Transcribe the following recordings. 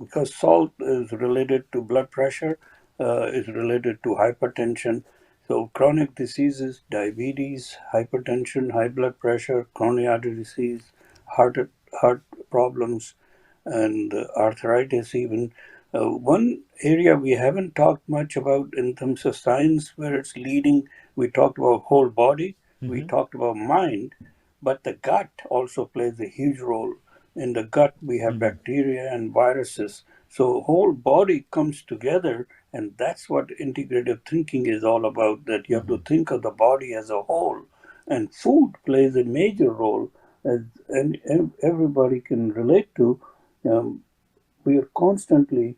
because salt is related to blood pressure, is related to hypertension. So chronic diseases, diabetes, hypertension, high blood pressure, coronary artery disease, heart heart problems, and arthritis even. One area we haven't talked much about in terms of science where it's leading, we talked about whole body, we Mm-hmm. talked about mind, but the gut also plays a huge role. In the gut, we have Mm-hmm. bacteria and viruses. So whole body comes together, and that's what integrative thinking is all about, that you have to Mm-hmm. think of the body as a whole. And food plays a major role, as and everybody can relate to. Um, we are constantly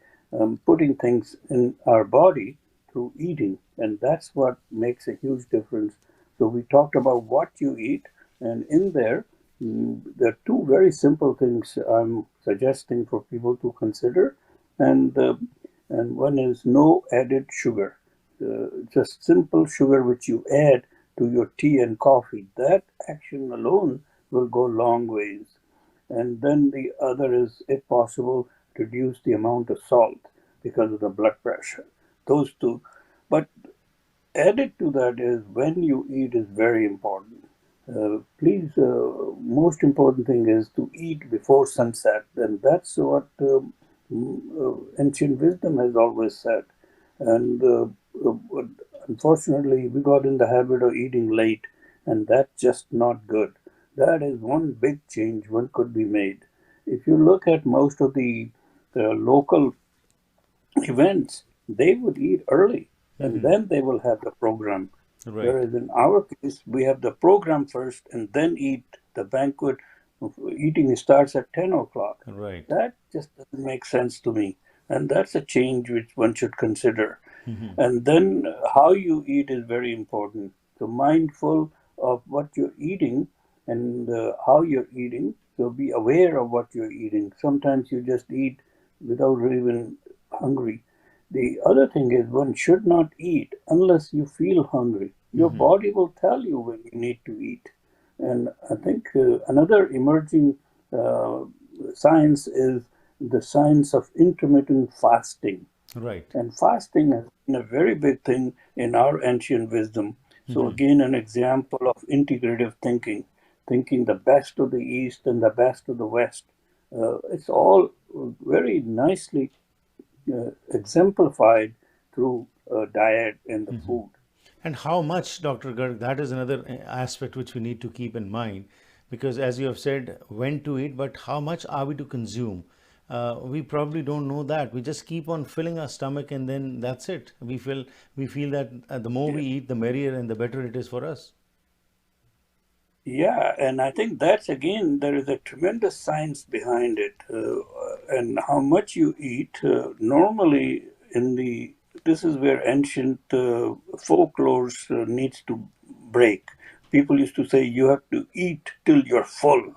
putting things in our body through eating, and that's what makes a huge difference. So we talked about what you eat, and in there, there are two very simple things I'm suggesting for people to consider, and one is no added sugar, just simple sugar which you add to your tea and coffee. That action alone will go long ways. And then the other is, if possible, reduce the amount of salt because of the blood pressure. Those two. But added to that is when you eat is very important. Please, most important thing is to eat before sunset, and that's what ancient wisdom has always said. And uh, unfortunately, we got in the habit of eating late, and that's just not good. That is one big change one could be made. If you look at most of the local events, they would eat early and Mm-hmm. then they will have the program. Right. Whereas in our case, we have the program first and then eat the banquet. Eating starts at 10 o'clock. Right. That just doesn't make sense to me. And that's a change which one should consider. Mm-hmm. And then how you eat is very important. So mindful of what you're eating and how you're eating. So be aware of what you're eating. Sometimes you just eat without even hungry. The other thing is one should not eat unless you feel hungry. Your Mm-hmm. body will tell you when you need to eat. And I think another emerging uh, science is the science of intermittent fasting. Right. And fasting has been a very big thing in our ancient wisdom. So, Mm-hmm. again, an example of integrative thinking, thinking the best of the East and the best of the West. It's all very nicely exemplified through diet and the Mm-hmm. food. And how much, Dr. Garg, that is another aspect which we need to keep in mind because, as you have said, when to eat, but how much are we to consume? We probably don't know that. We just keep on filling our stomach, and then that's it. We feel that the more Yeah. we eat, the merrier and the better it is for us. Yeah, and I think that's again, there is a tremendous science behind it. And how much you eat, normally in the, this is where ancient folklore needs to break. People used to say you have to eat till you're full.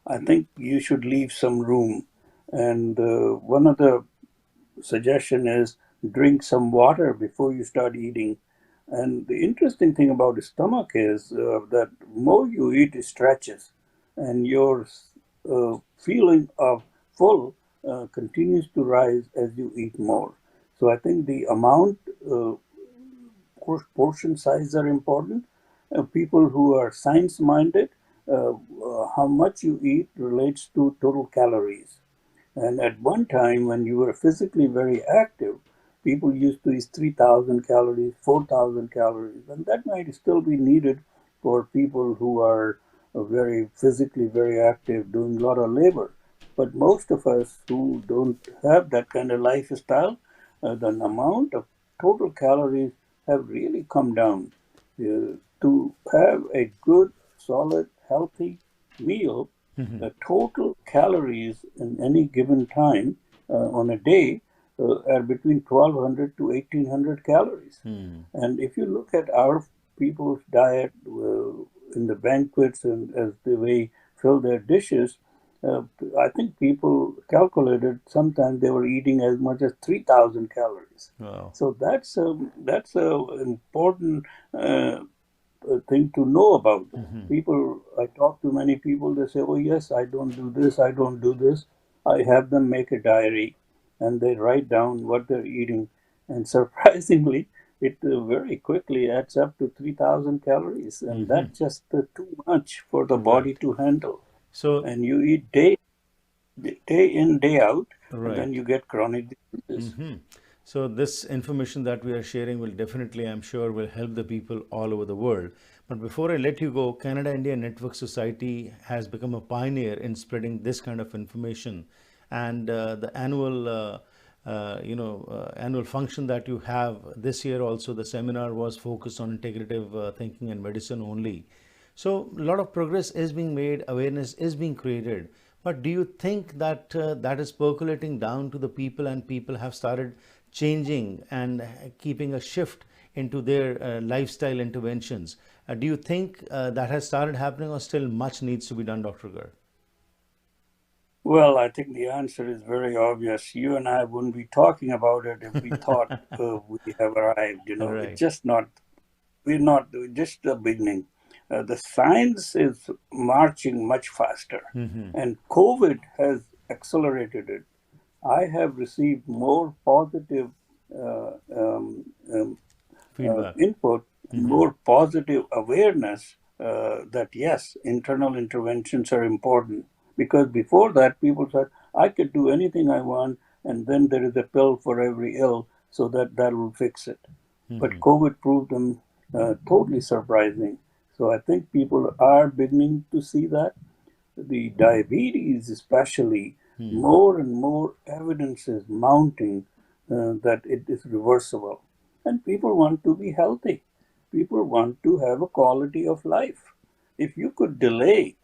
I think you should leave some room. And one of the suggestion is drink some water before you start eating. And the interesting thing about the stomach is that more you eat, it stretches, and your feeling of full continues to rise as you eat more. So I think the amount, uh, portion size are important. People who are science minded, how much you eat relates to total calories. And at one time, when you were physically very active, people used to eat 3,000 calories, 4,000 calories, and that might still be needed for people who are very physically very active, doing a lot of labor. But most of us who don't have that kind of lifestyle, the amount of total calories have really come down. To have a good, solid, healthy meal, the total calories in any given time on a day are between 1,200 to 1,800 calories. Hmm. And if you look at our people's diet in the banquets and as the way fill their dishes, uh, I think people calculated sometimes they were eating as much as 3,000 calories. Wow. So that's a important thing to know about. People, I talk to many people, they say, oh, yes, I don't do this, I don't do this. I have them make a diary. and they write down what they're eating. And surprisingly, it very quickly adds up to 3,000 calories, and that's just too much for the body Right. to handle. So, And you eat day in, day out, and then right. you get chronic diseases. So this information that we are sharing will definitely, I'm sure, will help the people all over the world. But before I let you go, Canada India Network Society has become a pioneer in spreading this kind of information, and the annual function that you have this year also, the seminar was focused on integrative thinking and medicine only. So a lot of progress is being made, awareness is being created. But do you think that that is percolating down to the people, and people have started changing and keeping a shift into their lifestyle interventions? Do you think that has started happening, or still much needs to be done, Dr. Garg? Well, I think the answer is very obvious. You and I wouldn't be talking about it if we thought we have arrived. It's Right. just not. We're not just the beginning. The science is marching much faster, and COVID has accelerated it. I have received more positive uh, um, um, Feedback. input, more positive awareness that yes, internal interventions are important. Because before that, people said, I could do anything I want, and then there is a pill for every ill, so that will fix it. But COVID proved them totally surprising. So I think people are beginning to see that the diabetes, especially, more and more evidence is mounting that it is reversible. And people want to be healthy. People want to have a quality of life. If you could delay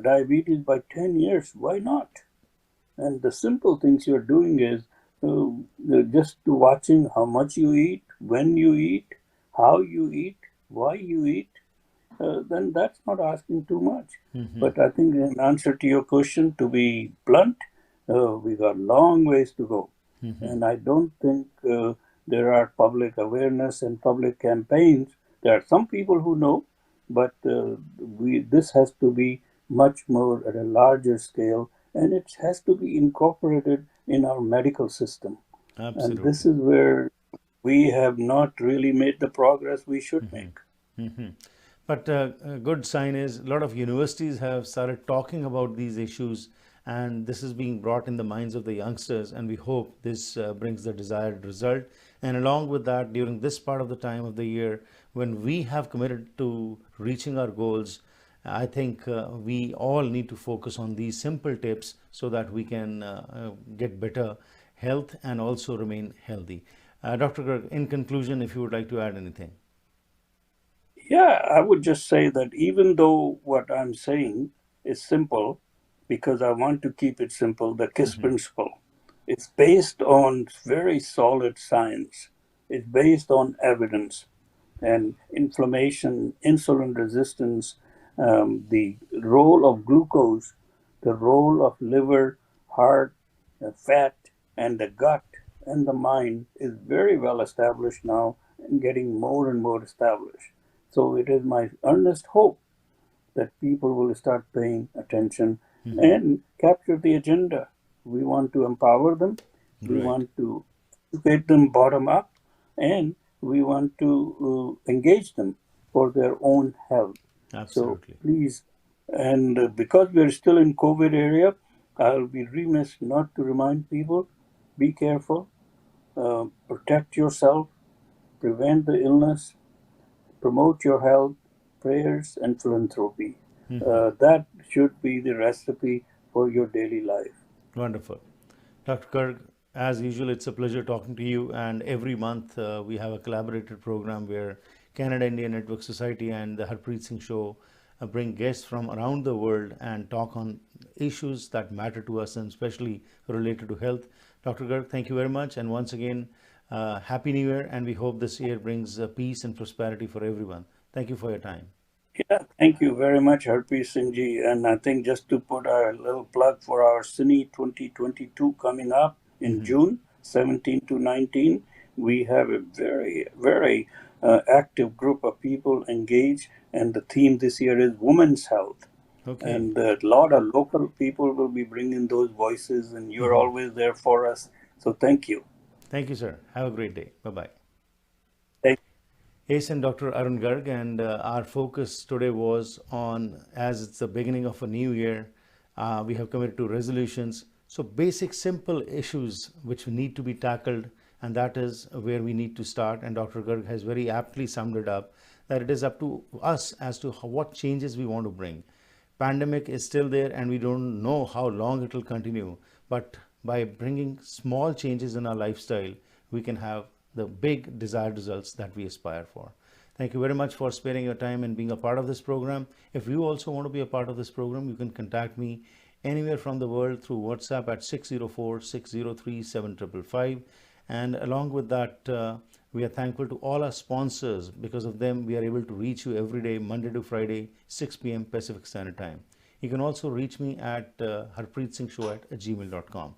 diabetes by 10 years, why not? And the simple things you're doing is just watching how much you eat, when you eat, how you eat, why you eat, then that's not asking too much. But I think in answer to your question, to be blunt, we got long ways to go. And I don't think there are public awareness and public campaigns. There are some people who know, but this has to be much more at a larger scale, and it has to be incorporated in our medical system. And this Absolutely. is where we have not really made the progress we should make. But a good sign is a lot of universities have started talking about these issues, and this is being brought in the minds of the youngsters. And we hope this brings the desired result. And along with that, during this part of the time of the year, when we have committed to reaching our goals, I think we all need to focus on these simple tips so that we can get better health and also remain healthy. Dr. Garg, in conclusion, if you would like to add anything. Yeah, I would just say that even though what I'm saying is simple, because I want to keep it simple, the KISS principle, it's based on very solid science. It's based on evidence and inflammation, insulin resistance, the role of glucose, the role of liver, heart, fat, and the gut and the mind is very well established now and getting more and more established. So it is my earnest hope that people will start paying attention and capture the agenda. We want to empower them, we Right. want to educate them bottom up, and we want to engage them for their own health. So Absolutely. please, and because we're still in COVID area, I'll be remiss not to remind people: be careful, protect yourself, prevent the illness, promote your health, prayers, and philanthropy. That should be the recipe for your daily life. Wonderful. Dr. Garg, as usual, it's a pleasure talking to you. And every month we have a collaborated program where Canada India Network Society and the Harpreet Singh Show bring guests from around the world and talk on issues that matter to us and especially related to health. Dr. Garg, thank you very much. And once again, Happy New Year. And we hope this year brings peace and prosperity for everyone. Thank you for your time. Yeah, thank you very much, Harpreet Singh ji. And I think just to put a little plug for our Cine 2022 coming up in June 17 to 19, we have a very, very active group of people engaged. And the theme this year is women's health. Okay. And a lot of local people will be bringing those voices, and you're always there for us. So thank you. Thank you, sir. Have a great day. Bye bye. Thank Yes, and Dr. Arun Garg, and our focus today was on, as it's the beginning of a new year, we have committed to resolutions. So, basic, simple issues which need to be tackled, and that is where we need to start. And Dr. Garg has very aptly summed it up that it is up to us as to what changes we want to bring. Pandemic is still there, and we don't know how long it will continue. But by bringing small changes in our lifestyle, we can have the big desired results that we aspire for. Thank you very much for sparing your time and being a part of this program. If you also want to be a part of this program, you can contact me anywhere from the world through WhatsApp at 604-603-7555. And along with that, we are thankful to all our sponsors. Because of them, we are able to reach you every day, Monday to Friday, 6 p.m. Pacific Standard Time. You can also reach me at harpreetsingshowat@gmail.com.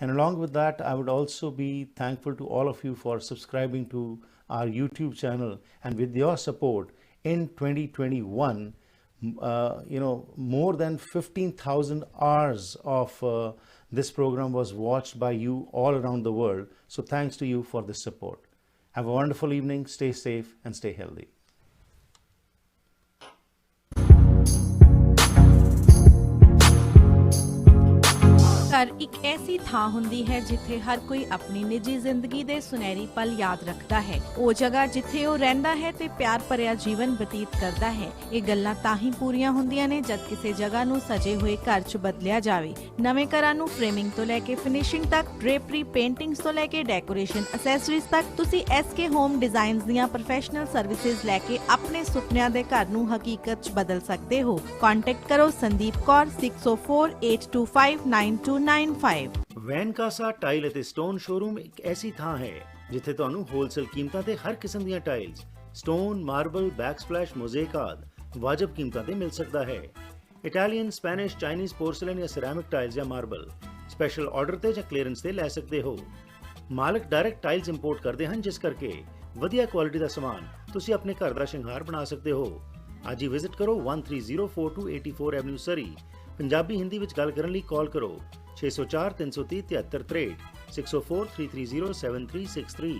And along with that, I would also be thankful to all of you for subscribing to our YouTube channel. And with your support, in 2021, more than 15,000 hours of this program was watched by you all around the world. So thanks to you for this support. Have a wonderful evening. Stay safe and stay healthy. ਘਰ ਇੱਕ ਐਸੀ ਥਾਂ ਹੁੰਦੀ ਹੈ ਜਿੱਥੇ ਹਰ ਕੋਈ ਆਪਣੀ ਨਿੱਜੀ ਜ਼ਿੰਦਗੀ ਦੇ ਸੁਨਹਿਰੀ ਪਲ ਯਾਦ ਰੱਖਦਾ ਹੈ। ਉਹ ਜਗ੍ਹਾ ਜਿੱਥੇ ਉਹ ਰਹਿੰਦਾ ਹੈ ਤੇ ਪਿਆਰ ਭਰਿਆ ਜੀਵਨ ਬਤੀਤ ਕਰਦਾ ਹੈ। ਇਹ ਗੱਲਾਂ ਤਾਂ ਹੀ ਪੂਰੀਆਂ ਹੁੰਦੀਆਂ ਨੇ ਜਦ ਕਿਸੇ ਜਗ੍ਹਾ ਨੂੰ ਸਜੇ ਹੋਏ ਘਰ 'ਚ ਬਦਲਿਆ ਜਾਵੇ। ਨਵੇਂ ਘਰਾਂ ਨੂੰ ਫਰੇਮਿੰਗ ਤੋਂ ਲੈ ਕੇ ਫਿਨਿਸ਼ਿੰਗ ਤੱਕ, ਡ੍ਰੇਪਰੀ, ਪੇਂਟਿੰਗਸ ਤੋਂ ਲੈ ਕੇ ਡੈਕੋਰੇਸ਼ਨ ਐਸੈਸਰੀਜ਼ ਤੱਕ, ਤੁਸੀਂ SK ਹੋਮ ਡਿਜ਼ਾਈਨਸ ਦੀਆਂ ਪ੍ਰੋਫੈਸ਼ਨਲ ਸਰਵਿਸਿਜ਼ ਲੈ ਕੇ ਆਪਣੇ ਸੁਪਨਿਆਂ ਦੇ ਘਰ ਨੂੰ ਹਕੀਕਤ 'ਚ ਬਦਲ ਸਕਦੇ ਹੋ। ਕੰਟੈਕਟ ਕਰੋ ਸੰਦੀਪ ਕੌਰ 6048259295। ਵੈਨਕਾਸਾ ਟਾਈਲ ਅਤੇ ਸਟੋਨ ਸ਼ੋਰੂਮ ਇੱਕ ਐਸੀ ਥਾਂ ਹੈ ਜਿੱਥੇ ਤੁਹਾਨੂੰ ਹੋਲਸੇਲ ਕੀਮਤਾਂ ਤੇ ਹਰ ਕਿਸਮ ਦੀਆਂ ਟਾਈਲਸ, ਸਟੋਨ, ਮਾਰਬਲ, ਬੈਕਸਪਲੈਸ਼, ਮੋਜ਼ੇਕ ਆਦਿ ਵਾਜਬ ਕੀਮਤਾਂ ਤੇ ਮਿਲ ਸਕਦਾ ਹੈ। ਇਟਾਲੀਅਨ, ਸਪੈਨਿਸ਼, ਚਾਈਨੀਜ਼ ਪੋਰਸਲਨ ਜਾਂ ਸਿਰੈਮਿਕ ਟਾਈਲਸ ਜਾਂ ਮਾਰਬਲ ਸਪੈਸ਼ਲ ਆਰਡਰ ਤੇ ਜਾਂ ਕਲੀਅਰੈਂਸ ਤੇ ਲੈ ਸਕਦੇ ਹੋ। ਮਾਲਕ ਡਾਇਰੈਕਟ ਟਾਈਲਸ ਇੰਪੋਰਟ ਕਰਦੇ ਹਨ, ਜਿਸ ਕਰਕੇ ਵਧੀਆ ਕੁਆਲਿਟੀ ਦਾ ਸਮਾਨ ਤੁਸੀਂ ਆਪਣੇ ਘਰ ਦਾ ਸ਼ਿੰਗਾਰ ਬਣਾ ਸਕਦੇ ਹੋ। ਅੱਜ ਹੀ ਵਿਜ਼ਿਟ ਕਰੋ 13042 84 ਐਵਨਿਊ ਸਰੀ। ਪੰਜਾਬੀ ਹਿੰਦੀ ਵਿੱਚ ਗੱਲ ਕਰਨ ਲਈ ਕਾਲ ਕਰੋ 604 330 7363 604 330 7363।